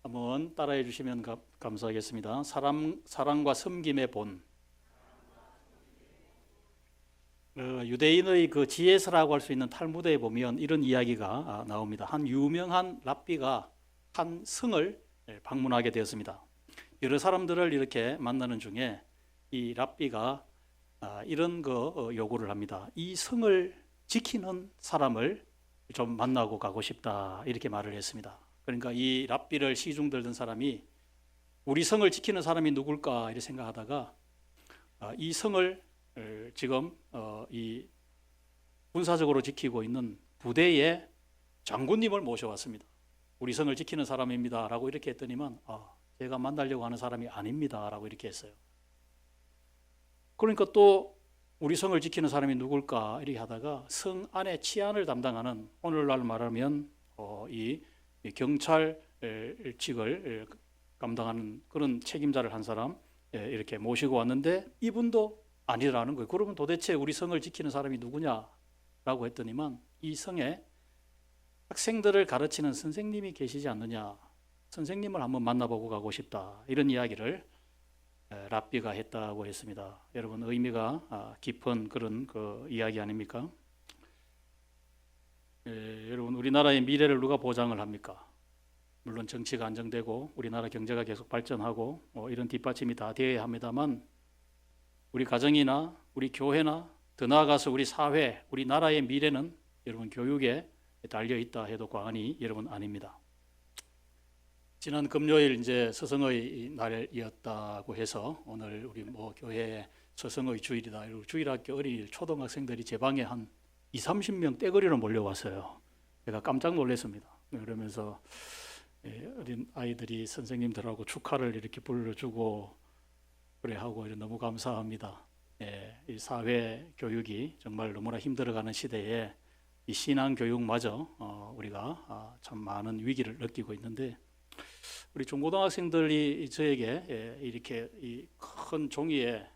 한번 따라해 주시면 감사하겠습니다. 사랑과 섬김의 본. 유대인의 그 지혜서라고 할 수 있는 탈무드에 보면 이런 이야기가 나옵니다. 한 유명한 랍비가 한 성을 방문하게 되었습니다. 여러 사람들을 이렇게 만나는 중에 이 랍비가 이런 요구를 합니다. 이 성을 지키는 사람을 좀 만나고 가고 싶다, 이렇게 말을 했습니다. 그러니까 이 랍비를 시중 들던 사람이 우리 성을 지키는 사람이 누굴까 이렇게 생각하다가 이 성을 지금 이 군사적으로 지키고 있는 부대의 장군님을 모셔왔습니다. 우리 성을 지키는 사람입니다 라고 이렇게 했더니만 제가 만나려고 하는 사람이 아닙니다 라고 이렇게 했어요. 그러니까 또 우리 성을 지키는 사람이 누굴까 이렇게 하다가 성 안에 치안을 담당하는, 오늘날 말하면 이 경찰직을 감당하는 그런 책임자를 한 사람 이렇게 모시고 왔는데 이분도 아니라는 거예요. 그러면 도대체 우리 성을 지키는 사람이 누구냐라고 했더니만 이 성에 학생들을 가르치는 선생님이 계시지 않느냐, 선생님을 한번 만나보고 가고 싶다, 이런 이야기를 랍비가 했다고 했습니다. 여러분, 의미가 깊은 그런 이야기 아닙니까? 여러분, 우리나라의 미래를 누가 보장을 합니까? 물론 정치가 안정되고 우리나라 경제가 계속 발전하고 이런 뒷받침이 다 되어야 합니다만, 우리 가정이나 우리 교회나 더 나아가서 우리 사회, 우리 나라의 미래는 여러분 교육에 달려 있다 해도 과언이 여러분 아닙니다. 지난 금요일 이제 서성의 날이었다고 해서 오늘 우리 교회에 서성의 주일이다, 주일학교 어린이 초등학생들이 제 방에 한 20-30명 떼거리로 몰려왔어요. 제가 깜짝 놀랐습니다. 그러면서 어린 아이들이 선생님들하고 축하를 이렇게 불러주고 그래 하고 너무 감사합니다. 이 사회 교육이 정말 너무나 힘들어가는 시대에 이 신앙 교육마저 우리가 참 많은 위기를 느끼고 있는데, 우리 중고등학생들이 저에게 이렇게 이 큰 종이에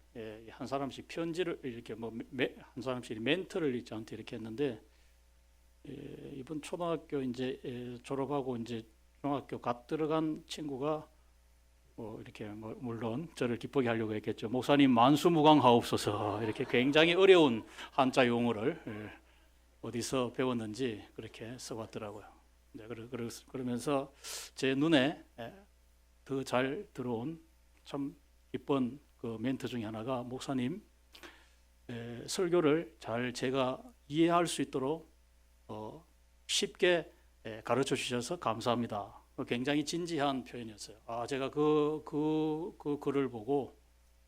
한 사람씩 편지를 이렇게 한 사람씩 멘트를 저한테 이렇게 했는데, 이번 초등학교 이제 졸업하고 이제 중학교 갓 들어간 친구가 이렇게 물론 저를 기쁘게 하려고 했겠죠. 목사님 만수무강하옵소서, 이렇게 굉장히 어려운 한자 용어를 어디서 배웠는지 그렇게 써왔더라고요. 그러면서 제 눈에 더 잘 들어온 참 기쁜 그 멘트 중에 하나가, 목사님 설교를 잘 제가 이해할 수 있도록 쉽게 가르쳐 주셔서 감사합니다. 굉장히 진지한 표현이었어요. 제가 그 글을 보고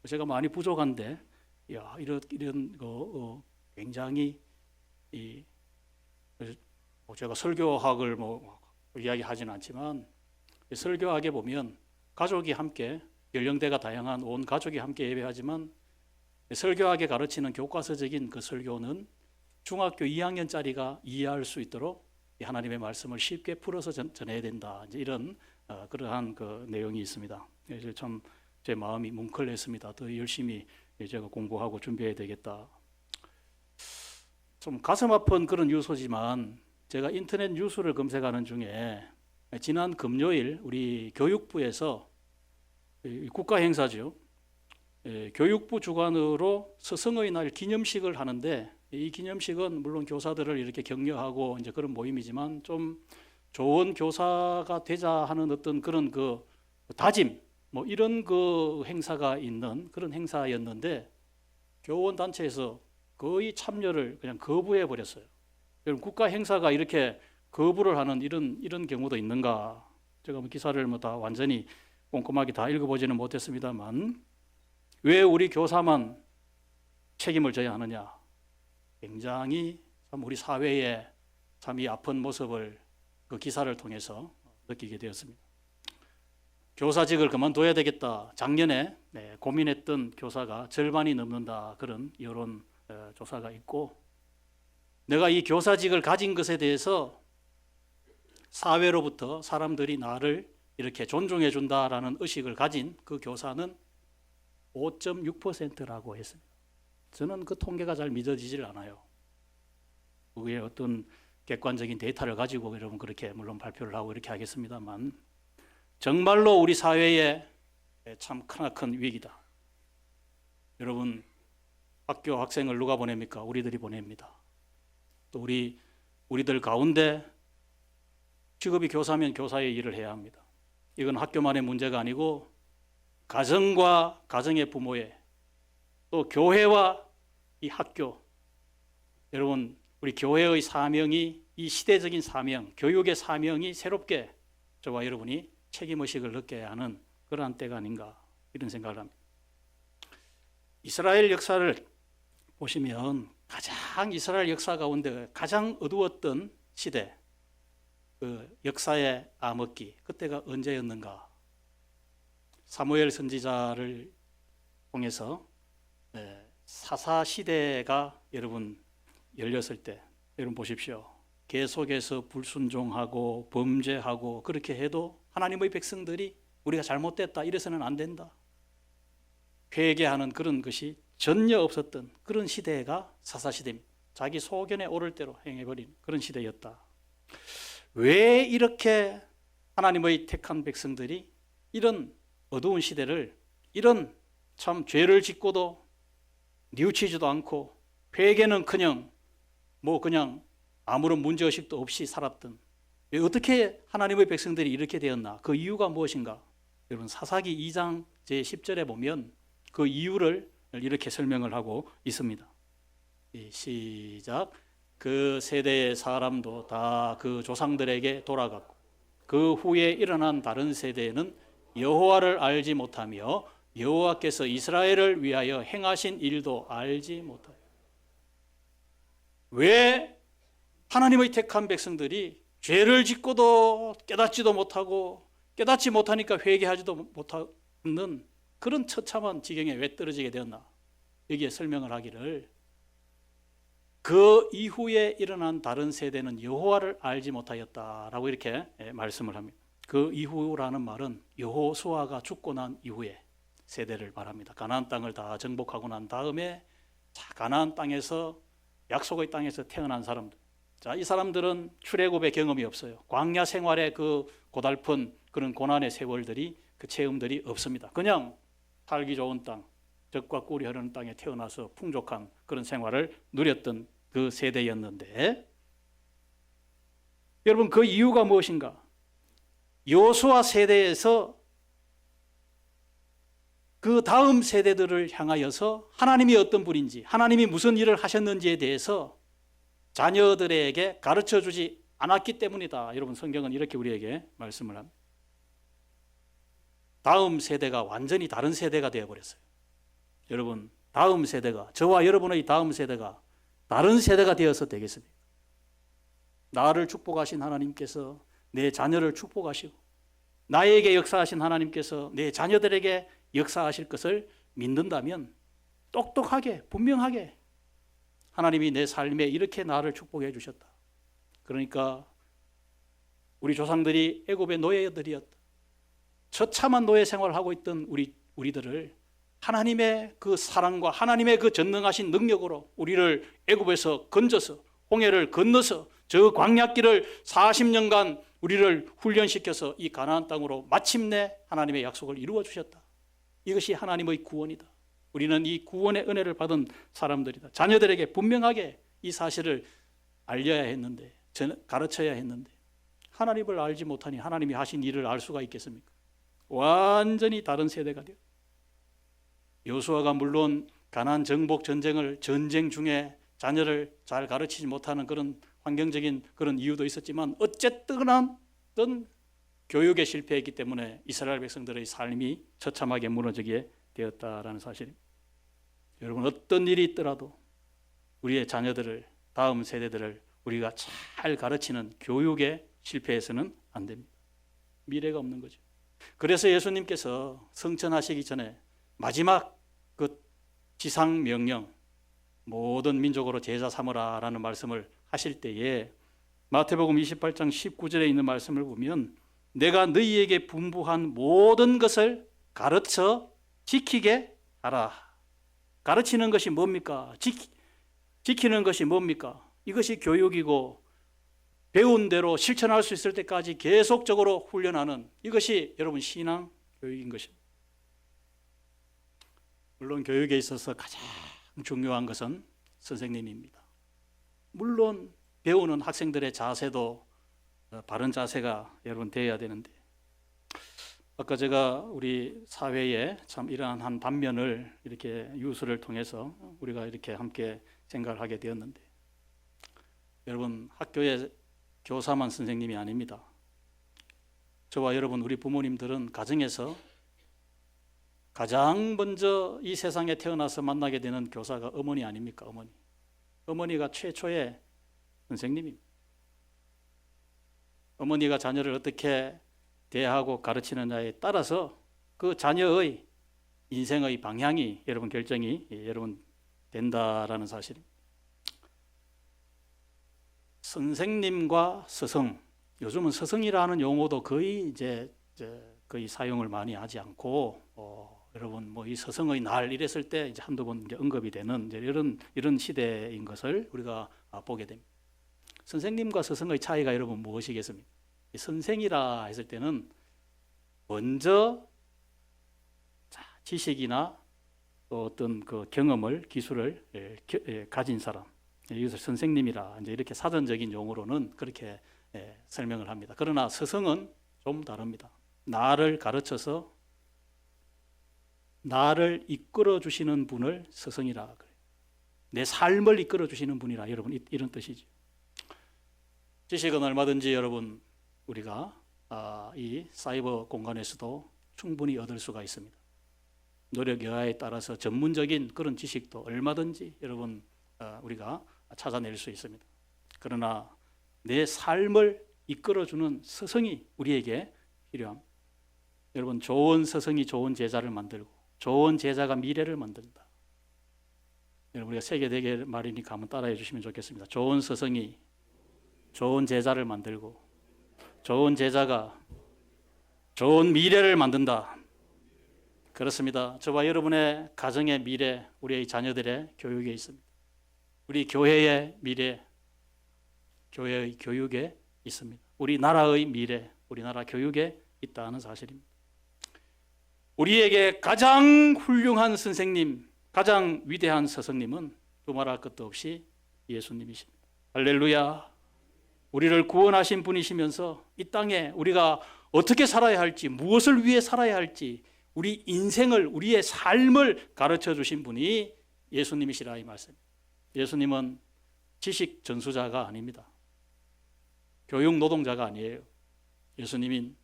제가 많이 부족한데, 이런 거 굉장히 제가 설교학을 이야기하지는 않지만, 설교학에 보면 가족이 함께, 연령대가 다양한 온 가족이 함께 예배하지만, 설교학에 가르치는 교과서적인 그 설교는 중학교 2학년짜리가 이해할 수 있도록 하나님의 말씀을 쉽게 풀어서 전해야 된다, 이제 이런 그러한 그 내용이 있습니다. 그래서 참 제 마음이 뭉클했습니다. 더 열심히 제가 공부하고 준비해야 되겠다. 좀 가슴 아픈 그런 뉴스지만, 제가 인터넷 뉴스를 검색하는 중에 지난 금요일 우리 교육부에서 국가 행사죠, 교육부 주관으로 서성의 날 기념식을 하는데, 이 기념식은 물론 교사들을 이렇게 격려하고 이제 그런 모임이지만, 좀 좋은 교사가 되자 하는 어떤 그런 그 다짐, 이런 그 행사가 있는 그런 행사였는데, 교원 단체에서 거의 참여를 그냥 거부해 버렸어요. 그럼 국가 행사가 이렇게 거부를 하는 이런 경우도 있는가? 제가 기사를 다 완전히 꼼꼼하게 다 읽어보지는 못했습니다만, 왜 우리 교사만 책임을 져야 하느냐? 굉장히 참 우리 사회의 참 이 아픈 모습을 그 기사를 통해서 느끼게 되었습니다. 교사직을 그만둬야 되겠다, 작년에 고민했던 교사가 절반이 넘는다, 그런 여론 조사가 있고, 내가 이 교사직을 가진 것에 대해서 사회로부터 사람들이 나를 이렇게 존중해 준다라는 의식을 가진 그 교사는 5.6%라고 했습니다. 저는 그 통계가 잘 믿어지질 않아요. 그게 어떤 객관적인 데이터를 가지고 여러분 그렇게 물론 발표를 하고 이렇게 하겠습니다만, 정말로 우리 사회에 참 크나큰 위기다. 여러분, 학교 학생을 누가 보냅니까? 우리들이 보냅니다. 또 우리들 가운데 직업이 교사면 교사의 일을 해야 합니다. 이건 학교만의 문제가 아니고 가정과 가정의 부모의, 또 교회와 이 학교, 여러분 우리 교회의 사명이, 이 시대적인 사명, 교육의 사명이 새롭게 저와 여러분이 책임의식을 느껴야 하는 그러한 때가 아닌가, 이런 생각을 합니다. 이스라엘 역사를 보시면 가장 이스라엘 역사 가운데 가장 어두웠던 시대, 그 역사의 암흑기, 그때가 언제였는가? 사무엘 선지자를 통해서 사사 시대가 여러분 열렸을 때, 여러분 보십시오. 계속해서 불순종하고 범죄하고 그렇게 해도 하나님의 백성들이 우리가 잘못됐다 이래서는 안 된다, 회개하는 그런 것이 전혀 없었던 그런 시대가 사사시대입니다. 자기 소견에 오를 대로 행해버린 그런 시대였다. 왜 이렇게 하나님의 택한 백성들이 이런 어두운 시대를, 이런 참 죄를 짓고도 뉘우치지도 않고 회개는커녕 그냥 아무런 문제의식도 없이 살았던, 왜 어떻게 하나님의 백성들이 이렇게 되었나? 그 이유가 무엇인가? 여러분 사사기 2장 제10절에 보면 그 이유를 이렇게 설명을 하고 있습니다. 시작. 그 세대의 사람도 다 그 조상들에게 돌아갔고 그 후에 일어난 다른 세대에는 여호와를 알지 못하며 여호와께서 이스라엘을 위하여 행하신 일도 알지 못하여. 왜 하나님의 택한 백성들이 죄를 짓고도 깨닫지도 못하고 깨닫지 못하니까 회개하지도 못하는 그런 처참한 지경에 왜 떨어지게 되었나? 여기에 설명을 하기를, 그 이후에 일어난 다른 세대는 여호와를 알지 못하였다라고 이렇게 말씀을 합니다. 그 이후라는 말은 여호수아가 죽고 난 이후에 세대를 말합니다. 가나안 땅을 다 정복하고 난 다음에 가나안 땅에서, 약속의 땅에서 태어난 사람들. 자, 이 사람들은 출애굽의 경험이 없어요. 광야 생활의 그 고달픈 그런 고난의 세월들이, 그 체험들이 없습니다. 그냥 살기 좋은 땅, 젖과 꿀이 흐르는 땅에 태어나서 풍족한 그런 생활을 누렸던 그 세대였는데, 여러분 그 이유가 무엇인가? 여호수아 세대에서 그 다음 세대들을 향하여서 하나님이 어떤 분인지, 하나님이 무슨 일을 하셨는지에 대해서 자녀들에게 가르쳐주지 않았기 때문이다. 여러분 성경은 이렇게 우리에게 말씀을 합니다. 다음 세대가 완전히 다른 세대가 되어버렸어요. 여러분 다음 세대가, 저와 여러분의 다음 세대가 다른 세대가 되어서 되겠습니까? 나를 축복하신 하나님께서 내 자녀를 축복하시고 나에게 역사하신 하나님께서 내 자녀들에게 역사하실 것을 믿는다면 똑똑하게 분명하게 하나님이 내 삶에 이렇게 나를 축복해 주셨다. 그러니까 우리 조상들이 애굽의 노예들이었다. 처참한 노예 생활을 하고 있던 우리들을 하나님의 그 사랑과 하나님의 그 전능하신 능력으로 우리를 애굽에서 건져서 홍해를 건너서 저 광야길을 40년간 우리를 훈련시켜서 이 가나안 땅으로 마침내 하나님의 약속을 이루어 주셨다. 이것이 하나님의 구원이다. 우리는 이 구원의 은혜를 받은 사람들이다. 자녀들에게 분명하게 이 사실을 알려야 했는데, 가르쳐야 했는데, 하나님을 알지 못하니 하나님이 하신 일을 알 수가 있겠습니까? 완전히 다른 세대가 되어, 여호수아가 물론 가나안 정복 전쟁을 전쟁 중에 자녀를 잘 가르치지 못하는 그런 환경적인 그런 이유도 있었지만 어쨌든 교육에 실패했기 때문에 이스라엘 백성들의 삶이 처참하게 무너지게 되었다라는 사실입니다. 여러분 어떤 일이 있더라도 우리의 자녀들을, 다음 세대들을 우리가 잘 가르치는 교육에 실패해서는 안 됩니다. 미래가 없는 거죠. 그래서 예수님께서 성천하시기 전에 마지막 그 지상 명령, 모든 민족으로 제자 삼으라라는 말씀을 하실 때에 마태복음 28장 19절에 있는 말씀을 보면 내가 너희에게 분부한 모든 것을 가르쳐 지키게 하라. 가르치는 것이 뭡니까? 지키는 것이 뭡니까? 이것이 교육이고 배운 대로 실천할 수 있을 때까지 계속적으로 훈련하는 이것이 여러분 신앙 교육인 것입니다. 물론 교육에 있어서 가장 중요한 것은 선생님입니다. 물론 배우는 학생들의 자세도 바른 자세가 여러분 되어야 되는데, 아까 제가 우리 사회에 참 이러한 한 단면을 이렇게 뉴스를 통해서 우리가 이렇게 함께 생각을 하게 되었는데, 여러분 학교의 교사만 선생님이 아닙니다. 저와 여러분 우리 부모님들은 가정에서 가장 먼저 이 세상에 태어나서 만나게 되는 교사가 어머니 아닙니까? 어머니가 최초의 선생님입니다. 어머니가 자녀를 어떻게 대하고 가르치느냐에 따라서 그 자녀의 인생의 방향이 여러분 결정이 여러분 된다라는 사실입니다. 선생님과 스승, 요즘은 스승이라는 용어도 거의 거의 사용을 많이 하지 않고 여러분 뭐 이 스승의 날 이랬을 때 이제 한두 번 이제 언급이 되는 이제 이런 시대인 것을 우리가 보게 됩니다. 선생님과 스승의 차이가 여러분 무엇이겠습니까? 선생이라 했을 때는 먼저 지식이나 또 어떤 그 경험을 기술을 가진 사람, 이것을 선생님이라 이제 이렇게 사전적인 용어로는 그렇게 설명을 합니다. 그러나 스승은 좀 다릅니다. 나를 가르쳐서 나를 이끌어 주시는 분을 스승이라 그래요. 내 삶을 이끌어 주시는 분이라 여러분 이런 뜻이죠. 지식은 얼마든지 여러분 우리가 이 사이버 공간에서도 충분히 얻을 수가 있습니다. 노력 여하에 따라서 전문적인 그런 지식도 얼마든지 여러분 우리가 찾아낼 수 있습니다. 그러나 내 삶을 이끌어주는 스승이 우리에게 필요합니다. 여러분 좋은 스승이 좋은 제자를 만들고 좋은 제자가 미래를 만든다. 여러분 우리가 세계대계 말이니까 한번 따라해 주시면 좋겠습니다. 좋은 스승이 좋은 제자를 만들고 좋은 제자가 좋은 미래를 만든다. 그렇습니다. 저와 여러분의 가정의 미래, 우리의 자녀들의 교육에 있습니다. 우리 교회의 미래, 교회의 교육에 있습니다. 우리 나라의 미래, 우리나라 교육에 있다는 사실입니다. 우리에게 가장 훌륭한 선생님, 가장 위대한 스승님은 두말할 것도 없이 예수님이십니다. 할렐루야. 우리를 구원하신 분이시면서 이 땅에 우리가 어떻게 살아야 할지, 무엇을 위해 살아야 할지, 우리 인생을, 우리의 삶을 가르쳐 주신 분이 예수님이시라 이 말씀입니다. 예수님은 지식 전수자가 아닙니다. 교육 노동자가 아니에요. 예수님은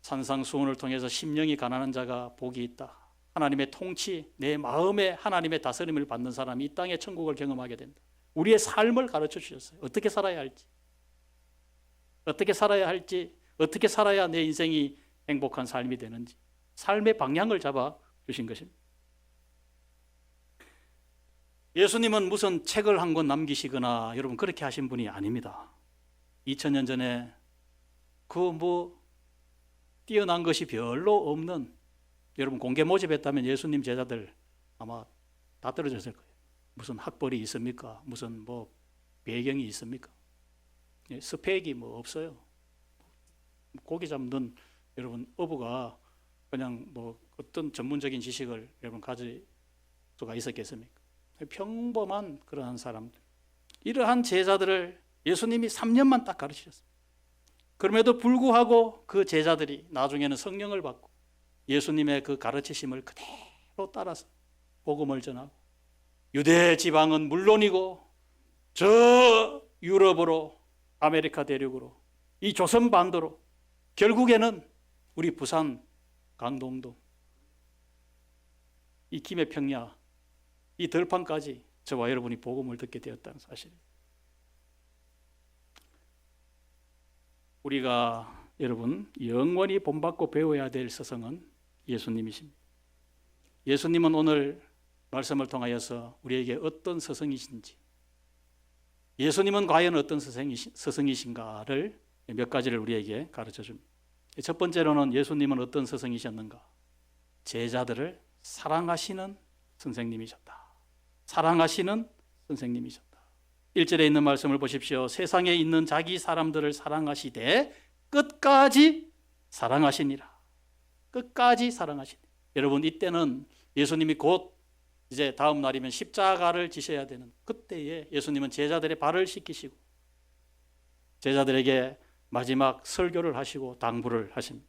산상수훈을 통해서 심령이 가난한 자가 복이 있다. 하나님의 통치, 내 마음에 하나님의 다스림을 받는 사람이 이 땅의 천국을 경험하게 된다. 우리의 삶을 가르쳐 주셨어요. 어떻게 살아야 할지, 어떻게 살아야 할지, 어떻게 살아야 내 인생이 행복한 삶이 되는지 삶의 방향을 잡아 주신 것입니다. 예수님은 무슨 책을 한 권 남기시거나 여러분 그렇게 하신 분이 아닙니다. 2000년 전에 뛰어난 것이 별로 없는, 여러분 공개 모집했다면 예수님 제자들 아마 다 떨어졌을 거예요. 무슨 학벌이 있습니까? 무슨 뭐 배경이 있습니까? 스펙이 뭐 없어요. 고기 잡는 여러분 어부가 그냥 뭐 어떤 전문적인 지식을 여러분 가질 수가 있었겠습니까? 평범한 그러한 사람들, 이러한 제자들을 예수님이 3년만 딱 가르치셨습니다. 그럼에도 불구하고 그 제자들이 나중에는 성령을 받고 예수님의 그 가르치심을 그대로 따라서 복음을 전하고 유대 지방은 물론이고 저 유럽으로, 아메리카 대륙으로, 이 조선 반도로, 결국에는 우리 부산 강동도, 이 김해평야, 이 들판까지 저와 여러분이 복음을 듣게 되었다는 사실이에요. 우리가 여러분 영원히 본받고 배워야 될 스승은 예수님이십니다. 예수님은 오늘 말씀을 통하여서 우리에게 어떤 스승이신지, 예수님은 과연 어떤 스승이신가를 몇 가지를 우리에게 가르쳐 줍니다. 첫 번째로는 예수님은 어떤 스승이셨는가? 제자들을 사랑하시는 선생님이셨다. 사랑하시는 선생님이셨다. 1절에 있는 말씀을 보십시오. 세상에 있는 자기 사람들을 사랑하시되 끝까지 사랑하시니라. 끝까지 사랑하시니. 여러분, 이때는 예수님이 곧 이제 다음 날이면 십자가를 지셔야 되는 그때에 예수님은 제자들의 발을 씻기시고 제자들에게 마지막 설교를 하시고 당부를 하십니다.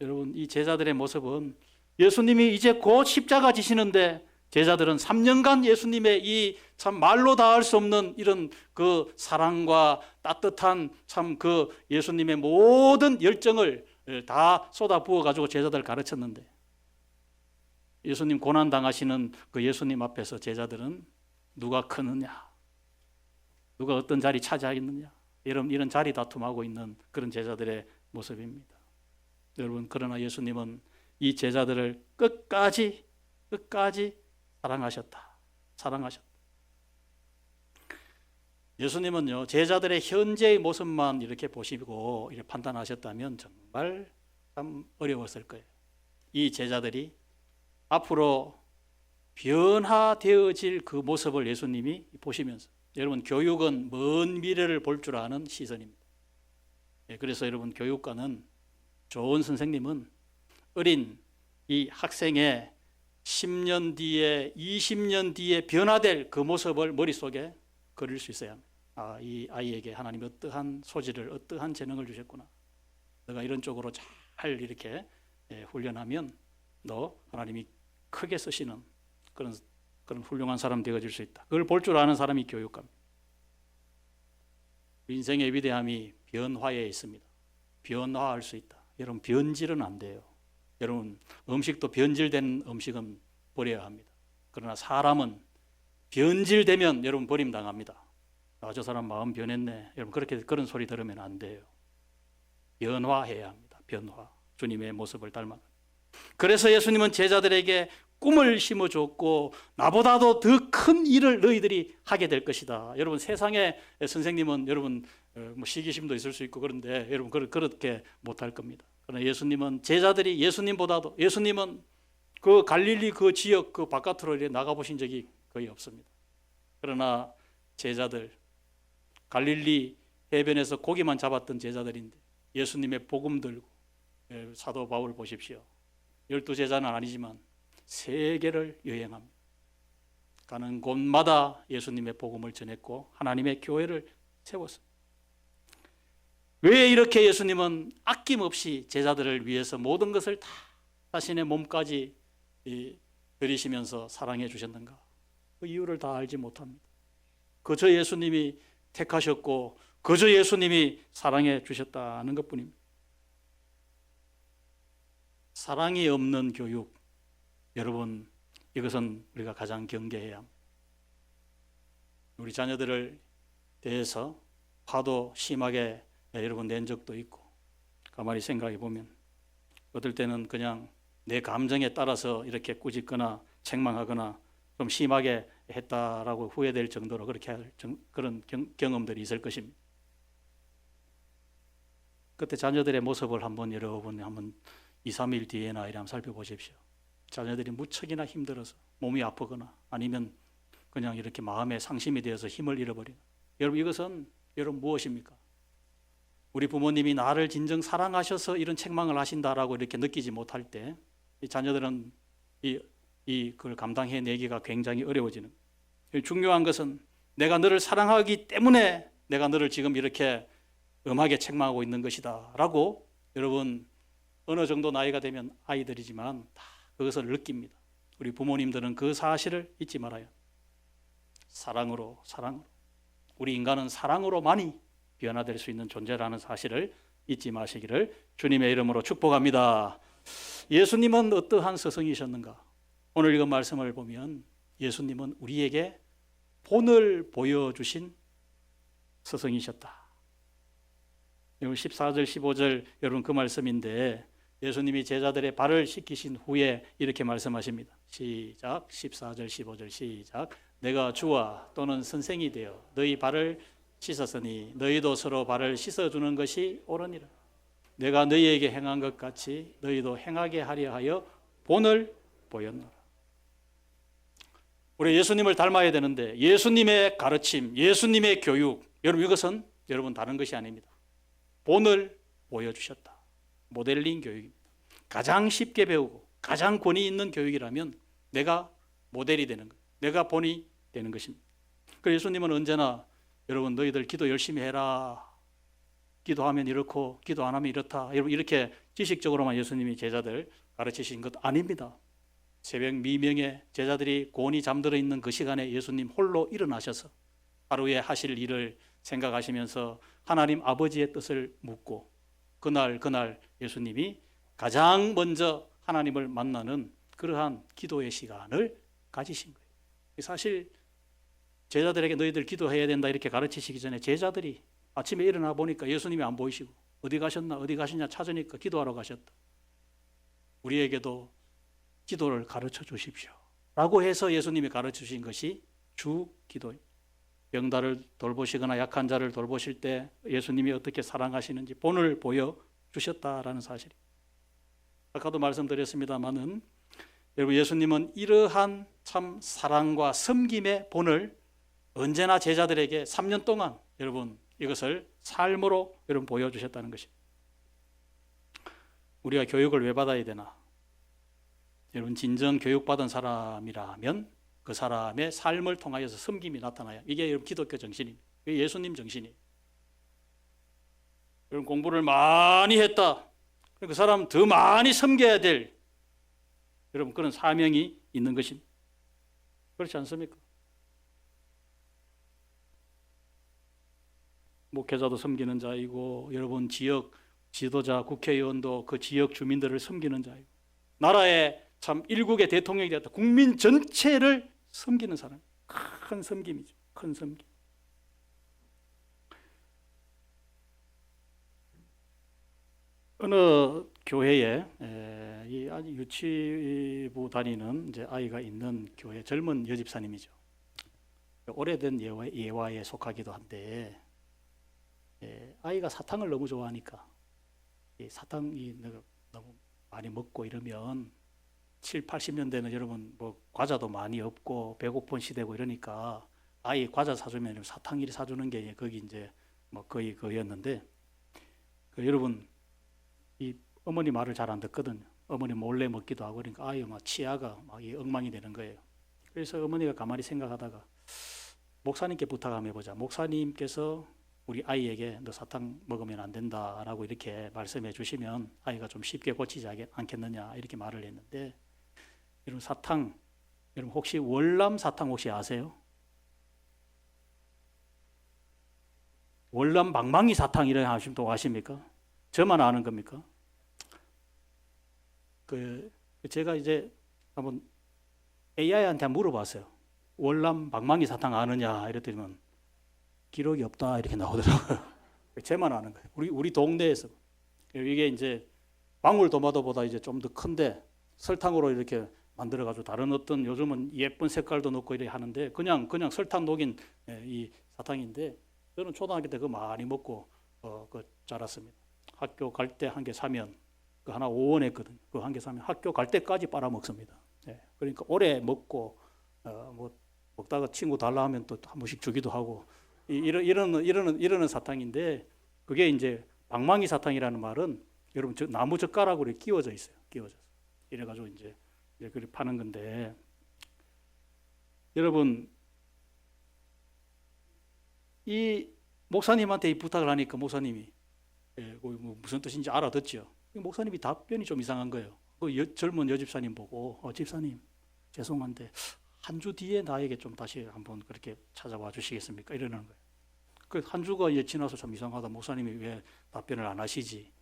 여러분, 이 제자들의 모습은 예수님이 이제 곧 십자가 지시는데 제자들은 3년간 예수님의 이 참 말로 다 할 수 없는 이런 그 사랑과 따뜻한 참 그 예수님의 모든 열정을 다 쏟아 부어 가지고 제자들을 가르쳤는데 예수님 고난 당하시는 그 예수님 앞에서 제자들은 누가 크느냐, 누가 어떤 자리 차지하겠느냐, 이런 자리 다툼하고 있는 그런 제자들의 모습입니다. 여러분, 그러나 예수님은 이 제자들을 끝까지 사랑하셨다. 예수님은요, 제자들의 현재의 모습만 이렇게 보시고 이렇게 판단하셨다면 정말 참 어려웠을 거예요. 이 제자들이 앞으로 변화되어질 그 모습을 예수님이 보시면서, 여러분, 교육은 먼 미래를 볼 줄 아는 시선입니다. 그래서 여러분, 교육과는, 좋은 선생님은 어린 이 학생의 10년 뒤에 20년 뒤에 변화될 그 모습을 머릿속에 그릴 수 있어야 합니다. 아, 이 아이에게 하나님이 어떠한 소질을, 어떠한 재능을 주셨구나. 너가 이런 쪽으로 잘 이렇게 훈련하면 너 하나님이 크게 쓰시는 그런 훌륭한 사람 되어질 수 있다. 그걸 볼 줄 아는 사람이 교육가입니다. 인생의 위대함이 변화에 있습니다. 변화할 수 있다. 여러분, 변질은 안 돼요. 여러분, 음식도 변질된 음식은 버려야 합니다. 그러나 사람은 변질되면 여러분 버림당합니다. 아, 저 사람 마음 변했네. 여러분, 그런 소리 들으면 안 돼요. 변화해야 합니다. 변화. 주님의 모습을 닮아. 그래서 예수님은 제자들에게 꿈을 심어줬고 나보다도 더 큰 일을 너희들이 하게 될 것이다. 여러분, 세상의 선생님은 여러분 뭐 시기심도 있을 수 있고 그런데 여러분 그렇게 못할 겁니다. 그러나 예수님은 제자들이 예수님은 그 갈릴리 그 지역 그 바깥으로 이렇게 나가보신 적이 거의 없습니다. 그러나 제자들, 갈릴리 해변에서 고기만 잡았던 제자들인데 예수님의 복음 들고, 사도 바울 보십시오. 12제자는 아니지만 세계를 여행합니다. 가는 곳마다 예수님의 복음을 전했고 하나님의 교회를 세웠습니다. 왜 이렇게 예수님은 아낌없이 제자들을 위해서 모든 것을 다 자신의 몸까지 들이시면서 사랑해 주셨는가? 그 이유를 다 알지 못합니다. 그저 예수님이 택하셨고 그저 예수님이 사랑해 주셨다는 것뿐입니다. 사랑이 없는 교육, 여러분, 이것은 우리가 가장 경계해야 합니다. 우리 자녀들을 대해서 화도 심하게 여러분 낸 적도 있고, 가만히 생각해 보면 어떨 때는 그냥 내 감정에 따라서 이렇게 꾸짖거나 책망하거나 좀 심하게 했다라고 후회될 정도로 그렇게 할 그런 경험들이 있을 것입니다. 그때 자녀들의 모습을 여러분 한번 2, 3일 뒤에나 이렇게 한번 살펴보십시오. 자녀들이 무척이나 힘들어서 몸이 아프거나 아니면 그냥 이렇게 마음에 상심이 되어서 힘을 잃어버리는, 여러분, 이것은 여러분 무엇입니까? 우리 부모님이 나를 진정 사랑하셔서 이런 책망을 하신다라고 이렇게 느끼지 못할 때 이 자녀들은 그걸 감당해내기가 굉장히 어려워지는. 중요한 것은 내가 너를 사랑하기 때문에 내가 너를 지금 이렇게 엄하게 책망하고 있는 것이다 라고, 여러분, 어느 정도 나이가 되면 아이들이지만 다 그것을 느낍니다. 우리 부모님들은 그 사실을 잊지 말아요. 사랑으로 우리 인간은 사랑으로만이 변화될 수 있는 존재라는 사실을 잊지 마시기를 주님의 이름으로 축복합니다. 예수님은 어떠한 스승이셨는가? 오늘 이거 말씀을 보면 예수님은 우리에게 본을 보여주신 스승이셨다. 14절 15절 여러분 그 말씀인데, 예수님이 제자들의 발을 씻기신 후에 이렇게 말씀하십니다. 시작. 14절 15절 시작. 내가 주와 또는 선생이 되어 너희 발을 씻었으니 너희도 서로 발을 씻어주는 것이 옳으니라. 내가 너희에게 행한 것 같이 너희도 행하게 하려 하여 본을 보였노라. 우리 예수님을 닮아야 되는데 예수님의 가르침, 예수님의 교육, 여러분 이것은 여러분 다른 것이 아닙니다. 본을 보여주셨다. 모델링 교육입니다. 가장 쉽게 배우고 가장 권위 있는 교육이라면 내가 모델이 되는 것, 내가 본이 되는 것입니다. 그래서 예수님은 언제나 여러분 너희들 기도 열심히 해라. 기도하면 이렇고 기도 안 하면 이렇다. 여러분 이렇게 지식적으로만 예수님이 제자들 가르치신 것 아닙니다. 새벽 미명에 제자들이 곤히 잠들어 있는 그 시간에 예수님 홀로 일어나셔서 하루에 하실 일을 생각하시면서 하나님 아버지의 뜻을 묻고 그날 예수님이 가장 먼저 하나님을 만나는 그러한 기도의 시간을 가지신 거예요. 사실 제자들에게 너희들 기도해야 된다 이렇게 가르치시기 전에 제자들이 아침에 일어나 보니까 예수님이 안 보이시고 어디 가셨나 어디 가시냐 찾으니까 기도하러 가셨다. 우리에게도 기도를 가르쳐 주십시오 라고 해서 예수님이 가르쳐 주신 것이 주 기도입니다. 병자를 돌보시거나 약한 자를 돌보실 때 예수님이 어떻게 사랑하시는지 본을 보여주셨다라는 사실입니다. 아까도 말씀드렸습니다마는 여러분 예수님은 이러한 참 사랑과 섬김의 본을 언제나 제자들에게 3년 동안 여러분 이것을 삶으로 여러분 보여주셨다는 것입니다. 우리가 교육을 왜 받아야 되나? 여러분 진정 교육받은 사람이라면 그 사람의 삶을 통하여서 섬김이 나타나요. 이게 여러분 기독교 정신입니다. 이게 예수님 정신이에요. 여러분 공부를 많이 했다. 그 사람 더 많이 섬겨야 될 여러분 그런 사명이 있는 것입니다. 그렇지 않습니까? 목회자도 섬기는 자이고 여러분 지역 지도자 국회의원도 그 지역 주민들을 섬기는 자이고 나라의 참 일국의 대통령이 되었다. 국민 전체를 섬기는 사람. 큰 섬김이죠. 큰 섬김. 어느 교회에 이 아주 유치부 다니는 이제 아이가 있는 교회 젊은 여집사님이죠. 오래된 예화에 속하기도 한데 아이가 사탕을 너무 좋아하니까 이 사탕이 너무 많이 먹고 이러면 7, 80년대는 여러분 뭐 과자도 많이 없고 배고픈 시대고 이러니까 아이 과자 사주면 사탕 사주는 게 거기 이제 뭐 거의 그였는데 여러분 이 어머니 말을 잘 안 듣거든요. 어머니 몰래 먹기도 하고 그러니까 아이 막 치아가 막 엉망이 되는 거예요. 그래서 어머니가 가만히 생각하다가 목사님께 부탁 한번 해보자. 목사님께서 우리 아이에게 너 사탕 먹으면 안 된다라고 이렇게 말씀해 주시면 아이가 좀 쉽게 고치지 않겠느냐 이렇게 말을 했는데 여러분 사탕 여러분 혹시 월남 사탕 혹시 아세요? 월남 방망이 사탕 이런 하시면 또 아십니까? 저만 아는 겁니까? 제가 이제 한번 AI한테 물어봤어요. 월남 방망이 사탕 아느냐 이랬더니 기록이 없다 이렇게 나오더라고요. 제만 아는 거예요. 우리 동네에서 이게 이제 방울토마토보다 이제 좀 더 큰데 설탕으로 이렇게 만들어가지고 다른 어떤 요즘은 예쁜 색깔도 넣고 이렇게 하는데 그냥 설탕 녹인 이 사탕인데 저는 초등학교 때 그거 많이 먹고 자랐습니다. 학교 갈 때 한 개 사면 그 하나 5원 했거든요. 그 한 개 사면 학교 갈 때까지 빨아먹습니다. 그러니까 오래 먹고 뭐 먹다가 친구 달라 하면 또 한 번씩 주기도 하고 이러는 사탕인데 그게 이제 방망이 사탕이라는 말은 여러분 나무 젓가락으로 끼워져 있어요. 끼워져서 이래가지고 이제 그렇게 파는 건데 여러분 이 목사님한테 이 부탁을 하니까 목사님이 무슨 뜻인지 알아듣죠. 목사님이 답변이 좀 이상한 거예요. 그 젊은 여집사님 보고 집사님 죄송한데 한 주 뒤에 나에게 좀 다시 한번 그렇게 찾아와 주시겠습니까? 이러는 거예요. 그 한 주가 이제 지나서 좀 이상하다. 목사님이 왜 답변을 안 하시지?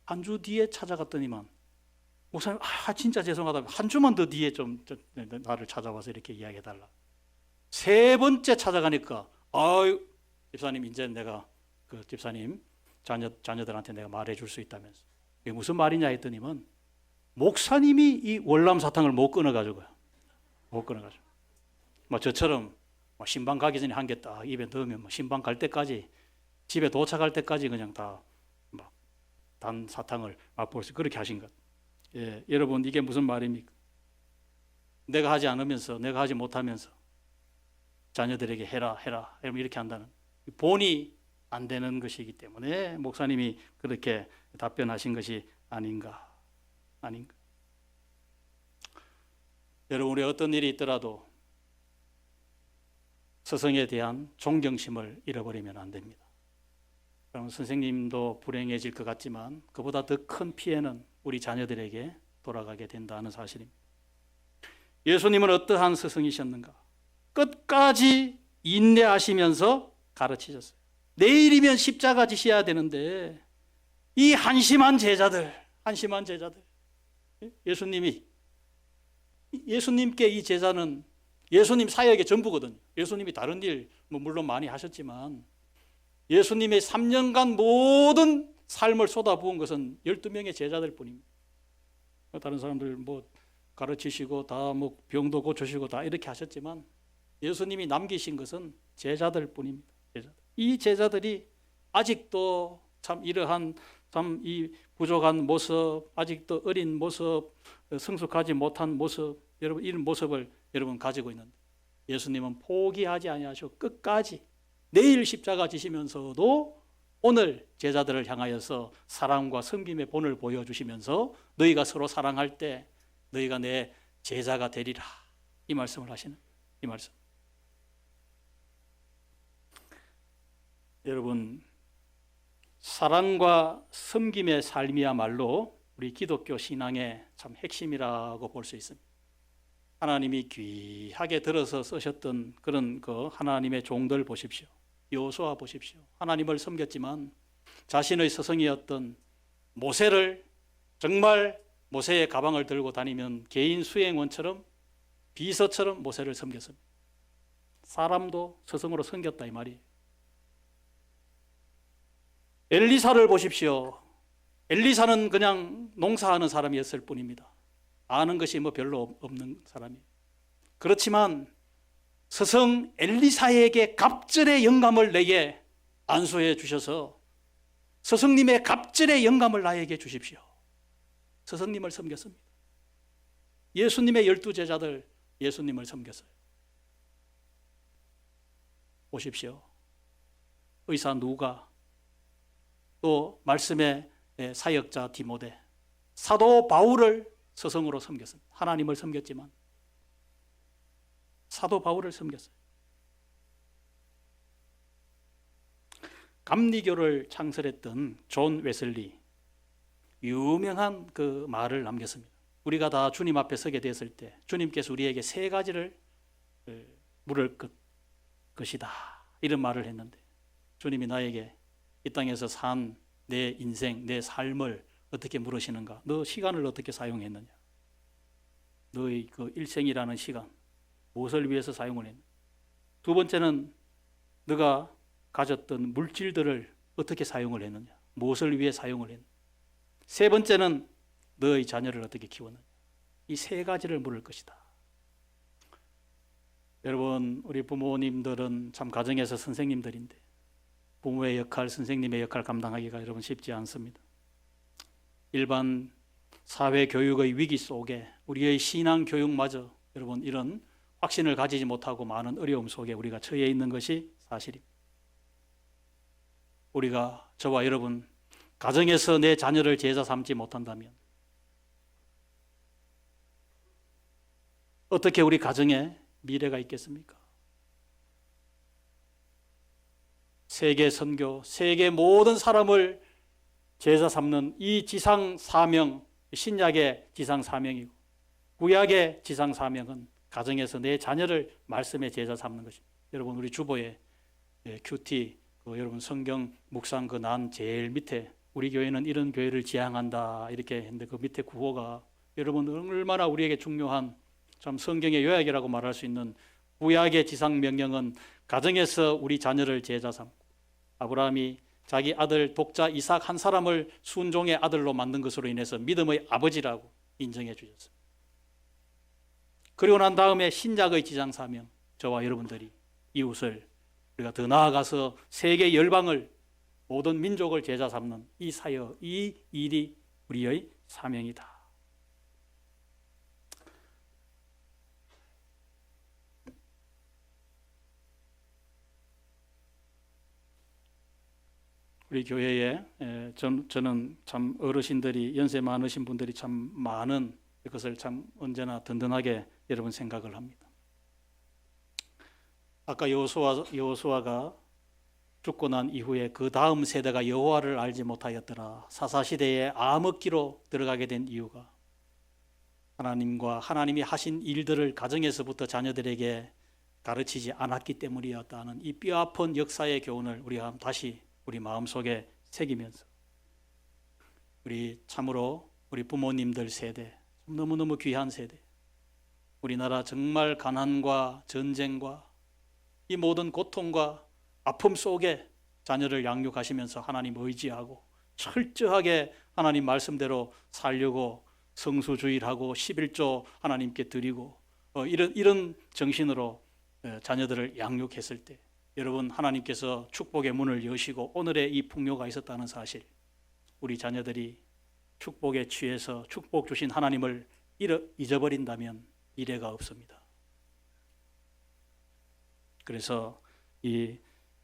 한 주 뒤에 찾아갔더니만 목사님 진짜 죄송하다. 한 주만 더 뒤에 좀 나를 찾아와서 이렇게 이야기해달라. 세 번째 찾아가니까 집사님 이제 내가 그 집사님 자녀들한테 내가 말해줄 수 있다면서 이게 무슨 말이냐 했더니만 목사님이 이 월남 사탕을 못 끊어가지고요. 못 끊어가지고 뭐 저처럼 신방 가기 전에 한 개 딱 입에 넣으면 뭐 신방 갈 때까지 집에 도착할 때까지 그냥 다 막 단 사탕을 맛볼 수 그렇게 하신 것. 여러분 이게 무슨 말입니까? 내가 하지 않으면서 내가 하지 못하면서 자녀들에게 해라 여러분 이렇게 한다는 본이 안 되는 것이기 때문에 목사님이 그렇게 답변하신 것이 아닌가. 여러분, 우리 어떤 일이 있더라도 스승에 대한 존경심을 잃어버리면 안 됩니다. 그럼 선생님도 불행해질 것 같지만 그보다 더 큰 피해는 우리 자녀들에게 돌아가게 된다는 사실입니다. 예수님은 어떠한 스승이셨는가? 끝까지 인내하시면서 가르치셨어요. 내일이면 십자가 지셔야 되는데 이 한심한 제자들 예수님께 이 제자는 예수님 사역의 전부거든요. 예수님이 다른 일 물론 많이 하셨지만 예수님의 3년간 모든 삶을 쏟아부은 것은 12명의 제자들 뿐입니다. 다른 사람들 가르치시고 다 병도 고치시고 다 이렇게 하셨지만 예수님이 남기신 것은 제자들 뿐입니다. 이 제자들이 아직도 참 이러한 참 이 부족한 모습, 아직도 어린 모습, 성숙하지 못한 모습, 여러분 이런 모습을 여러분 가지고 있는데 예수님은 포기하지 아니하시고 끝까지 내일 십자가 지시면서도 오늘 제자들을 향하여서 사랑과 섬김의 본을 보여주시면서 너희가 서로 사랑할 때 너희가 내 제자가 되리라 이 말씀을 하시는 이 말씀. 여러분, 사랑과 섬김의 삶이야말로 우리 기독교 신앙의 참 핵심이라고 볼 수 있습니다. 하나님이 귀하게 들어서 쓰셨던 그런 그 하나님의 종들 보십시오. 여호수아 보십시오. 하나님을 섬겼지만 자신의 스승이었던 모세를 정말 모세의 가방을 들고 다니면 개인 수행원처럼 비서처럼 모세를 섬겼습니다. 사람도 스승으로 섬겼다 이 말이에요. 엘리사를 보십시오. 엘리사는 그냥 농사하는 사람이었을 뿐입니다. 아는 것이 별로 없는 사람이에요. 그렇지만 스승 엘리사에게 갑절의 영감을 내게 안수해 주셔서 스승님의 갑절의 영감을 나에게 주십시오. 스승님을 섬겼습니다. 예수님의 12제자들 예수님을 섬겼어요. 보십시오. 의사 누가, 또 말씀의 사역자 디모데, 사도 바울을 스승으로 섬겼습니다. 하나님을 섬겼지만 사도 바울을 섬겼어요. 감리교를 창설했던 존 웨슬리, 유명한 그 말을 남겼습니다. 우리가 다 주님 앞에 서게 됐을 때 주님께서 우리에게 3가지를 물을 것이다 이런 말을 했는데 주님이 나에게 이 땅에서 산 내 인생, 내 삶을 어떻게 물으시는가? 너 시간을 어떻게 사용했느냐? 너의 그 일생이라는 시간 무엇을 위해서 사용을 했느냐? 2번째는 너가 가졌던 물질들을 어떻게 사용을 했느냐? 무엇을 위해 사용을 했느냐? 3번째는 너의 자녀를 어떻게 키웠느냐? 이 3가지를 물을 것이다. 여러분, 우리 부모님들은 참 가정에서 선생님들인데 부모의 역할, 선생님의 역할 감당하기가 여러분 쉽지 않습니다. 일반 사회 교육의 위기 속에 우리의 신앙 교육마저 여러분 이런 확신을 가지지 못하고 많은 어려움 속에 우리가 처해 있는 것이 사실입니다. 우리가 저와 여러분 가정에서 내 자녀를 제자 삼지 못한다면 어떻게 우리 가정에 미래가 있겠습니까? 세계 선교, 세계 모든 사람을 제자 삼는 이 지상 사명, 신약의 지상 사명이고 구약의 지상 사명은 가정에서 내 자녀를 말씀의 제자 삼는 것입니다. 여러분 우리 주보에 큐티 여러분 성경 묵상 그 난 제일 밑에 우리 교회는 이런 교회를 지향한다 이렇게 했는데 그 밑에 구호가 여러분 얼마나 우리에게 중요한 참 성경의 요약이라고 말할 수 있는 구약의 지상 명령은 가정에서 우리 자녀를 제자 삼고 아브라함이 자기 아들 독자 이삭 한 사람을 순종의 아들로 만든 것으로 인해서 믿음의 아버지라고 인정해 주셨습니다. 그리고 난 다음에 신약의 지상 사명 저와 여러분들이 이웃을 우리가 더 나아가서 세계 열방을 모든 민족을 제자 삼는 이 사역, 이 일이 우리의 사명이다. 우리 교회에 저는 참 어르신들이 연세 많으신 분들이 참 많은 그것을 참 언제나 든든하게 여러분 생각을 합니다. 아까 여호수아가 죽고 난 이후에 그 다음 세대가 여호와를 알지 못하였더라. 사사시대에 암흑기로 들어가게 된 이유가 하나님과 하나님이 하신 일들을 가정에서부터 자녀들에게 가르치지 않았기 때문이었다는 이 뼈아픈 역사의 교훈을 우리가 다시 우리 마음속에 새기면서 우리 참으로 우리 부모님들 세대 너무너무 귀한 세대, 우리나라 정말 가난과 전쟁과 이 모든 고통과 아픔 속에 자녀를 양육하시면서 하나님 의지하고 철저하게 하나님 말씀대로 살려고 성수주의를 하고 11조 하나님께 드리고 이런 정신으로 자녀들을 양육했을 때 여러분 하나님께서 축복의 문을 여시고 오늘의 이 풍요가 있었다는 사실, 우리 자녀들이 축복에 취해서 축복 주신 하나님을 잊어버린다면 미래가 없습니다. 그래서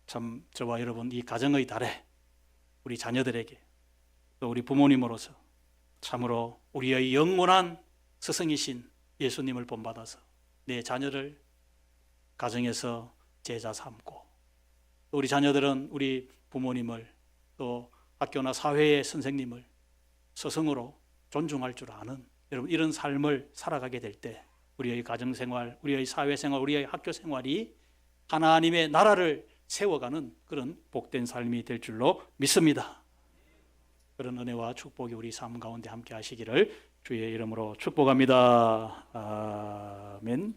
참 저와 여러분 이 가정의 달에 우리 자녀들에게 또 우리 부모님으로서 참으로 우리의 영원한 스승이신 예수님을 본받아서 내 자녀를 가정에서 제자 삼고 또 우리 자녀들은 우리 부모님을 또 학교나 사회의 선생님을 스승으로 존중할 줄 아는 여러분 이런 삶을 살아가게 될 때 우리의 가정생활, 우리의 사회생활, 우리의 학교생활이 하나님의 나라를 세워가는 그런 복된 삶이 될 줄로 믿습니다. 그런 은혜와 축복이 우리 삶 가운데 함께 하시기를 주의 이름으로 축복합니다. 아멘.